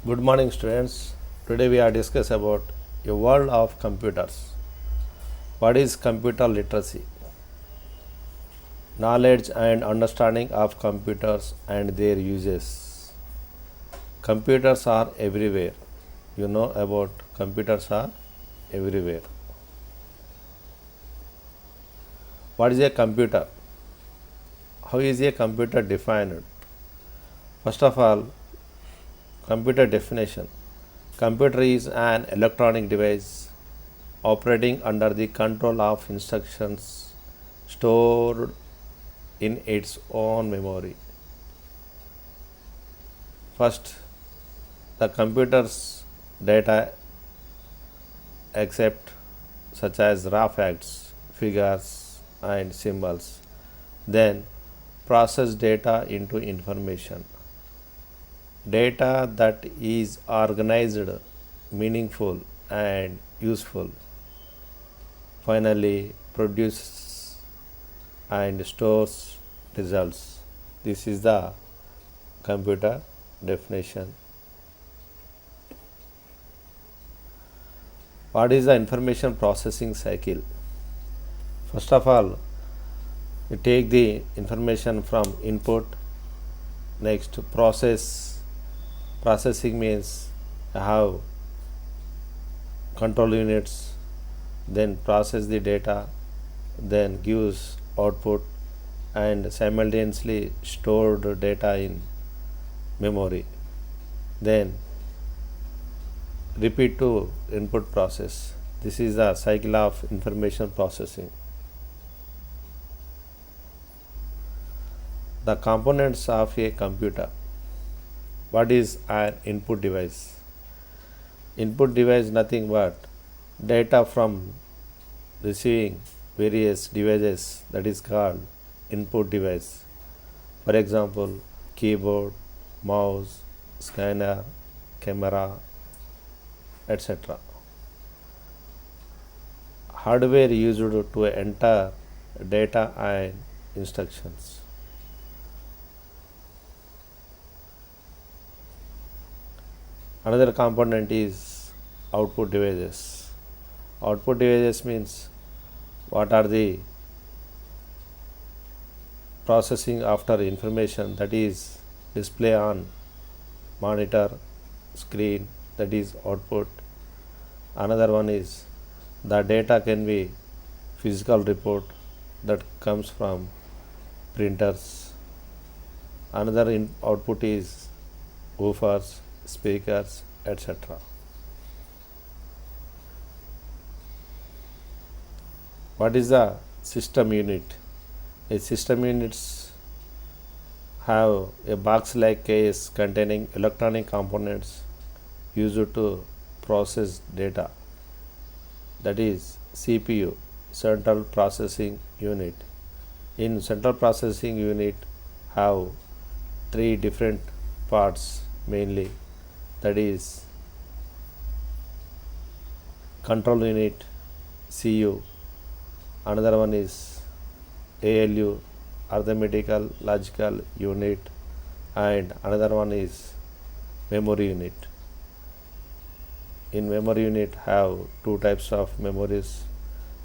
Good morning, students. Today we are discuss about a world of computers. What is computer literacy? Knowledge and understanding of computers and their uses. Computers are everywhere. You know about computers are everywhere. What is a computer? How is a computer defined? First of all, computer definition. Computer is an electronic device operating under the control of instructions stored in its own memory. First, the computer's data accept such as raw facts, figures, and symbols, then process data into information. Data that is organized, meaningful, and useful. Finally, produces and stores results. This is the computer definition. What is the information processing cycle? First of all, you take the information from input. Next, processing means I have control units, then process the data, then gives output, and simultaneously stored data in memory. Then repeat to input process. This is the cycle of information processing. The components of a computer. What is an input device? Input device nothing but data from receiving various devices, that is called input device. For example, keyboard, mouse, scanner, camera, etc. Hardware used to enter data and instructions. Another component is output devices. Output devices means what are the processing after information, that is display on monitor screen, that is output. Another one is the data can be physical report that comes from printers. Another output is woofers, speakers, etc. What is the system unit? A system units have a box like case containing electronic components used to process data, that is CPU, central processing unit. In central processing unit have three different parts mainly, that is control unit, CU. Another one is ALU, arithmetical logical unit, and another one is memory unit. In memory unit have two types of memories,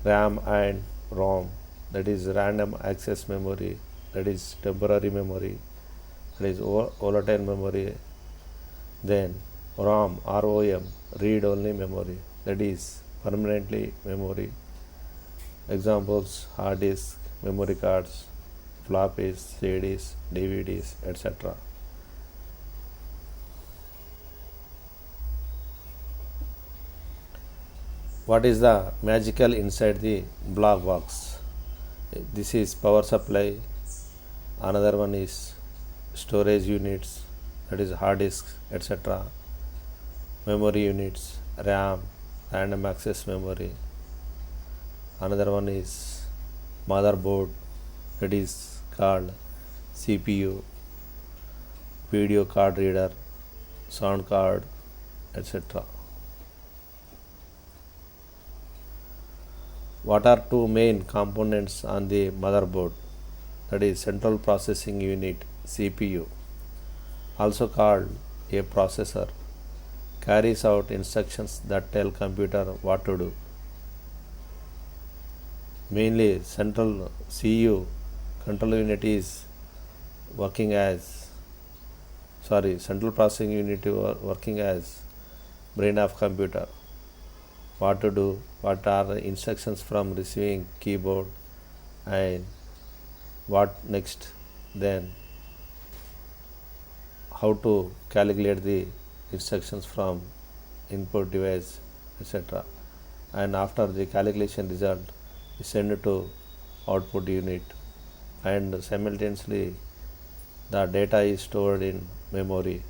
RAM and ROM, that is random access memory, that is temporary memory, that is volatile memory. Then ROM, read only memory, that is permanently memory. Examples: hard disk, memory cards, floppies, CDs, DVDs, etc. What is the magical inside the black box? This is power supply. Another one is storage units, that is hard disks, etc. Memory units, RAM, random access memory. Another one is motherboard, that is called CPU, video card reader, sound card, etc. What are two main components on the motherboard? That is central processing unit, CPU, also called a processor, carries out instructions that tell computer what to do. Mainly central CU control unit is working as central processing unit working as brain of computer. What to do, what are the instructions from receiving keyboard, and what next, then how to calculate the instructions from input device, etc. And after the calculation result is sent to output unit, and simultaneously the data is stored in memory.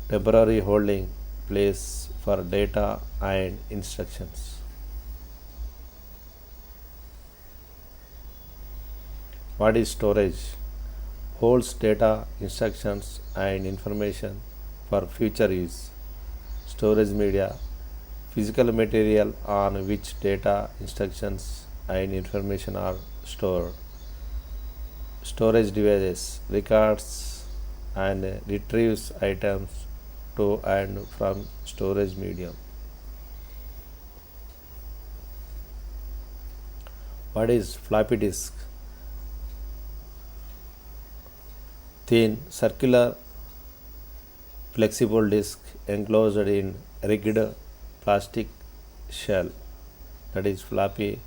Temporary holding place for data and instructions. What is storage? Holds data, instructions, and information for future use. Storage media, physical material on which data, instructions, and information are stored. Storage devices, records and retrieves items to and from storage medium. What is floppy disk? Thin, circular, flexible disk enclosed in rigged plastic shell, that is floppy.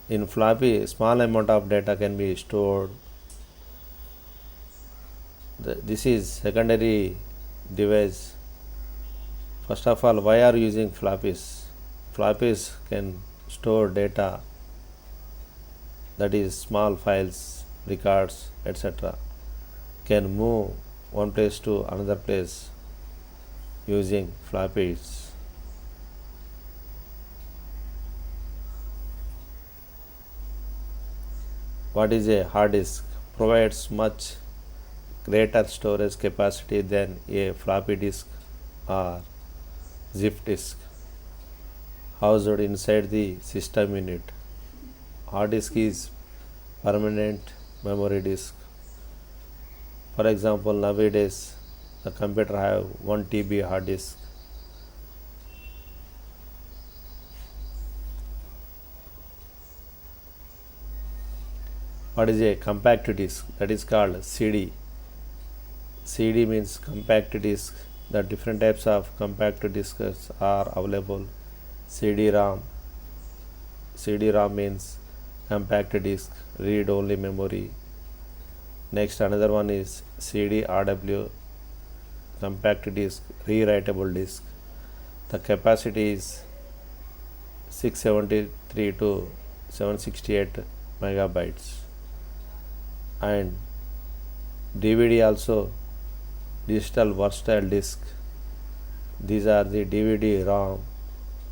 In floppy, small amount of data can be stored. This is secondary device. First of all, why are you using floppies? Floppies can store data, that is small files, records, etc. Can move one place to another place using floppies. What is a hard disk? Provides much greater storage capacity than a floppy disk or zip disk. Housed inside the system unit. Hard disk is permanent memory disk. For example, nowadays the computer have 1 TB hard disk. What is a compact disk? That is called CD. CD means compact disk. The different types of compact disks are available. CD-ROM. CD-ROM means compact disk, read only memory. Next, another one is CD-RW, compact disk, rewritable disk. The capacity is 673 to 768 megabytes. And DVD also, digital versatile disk. These are the DVD-ROM,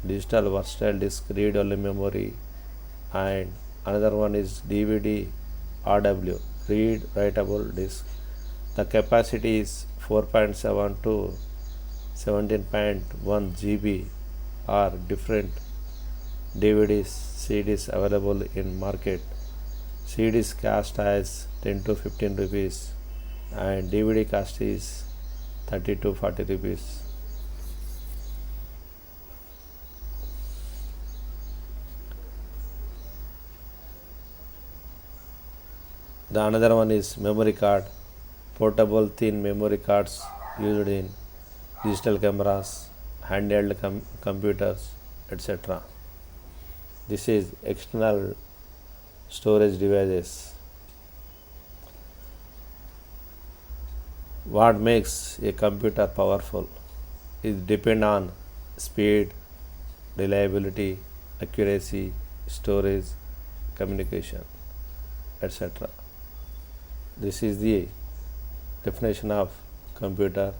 digital versatile disk, read only memory, and another one is DVD-RW, read writable disk. The capacity is 4.7 to 17.1 GB are different DVDs, CDs available in market. CDs cost as 10 to 15 rupees and DVD cost is 30 to 40 rupees. The another one is memory card, portable thin memory cards used in digital cameras, handheld computers, etc. This is external storage devices. What makes a computer powerful is depend on speed, reliability, accuracy, storage, communication, etc. This is the definition of computer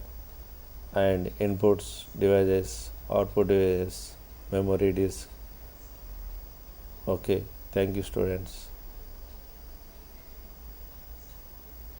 and inputs, devices, output devices, memory disk. Okay, thank you students.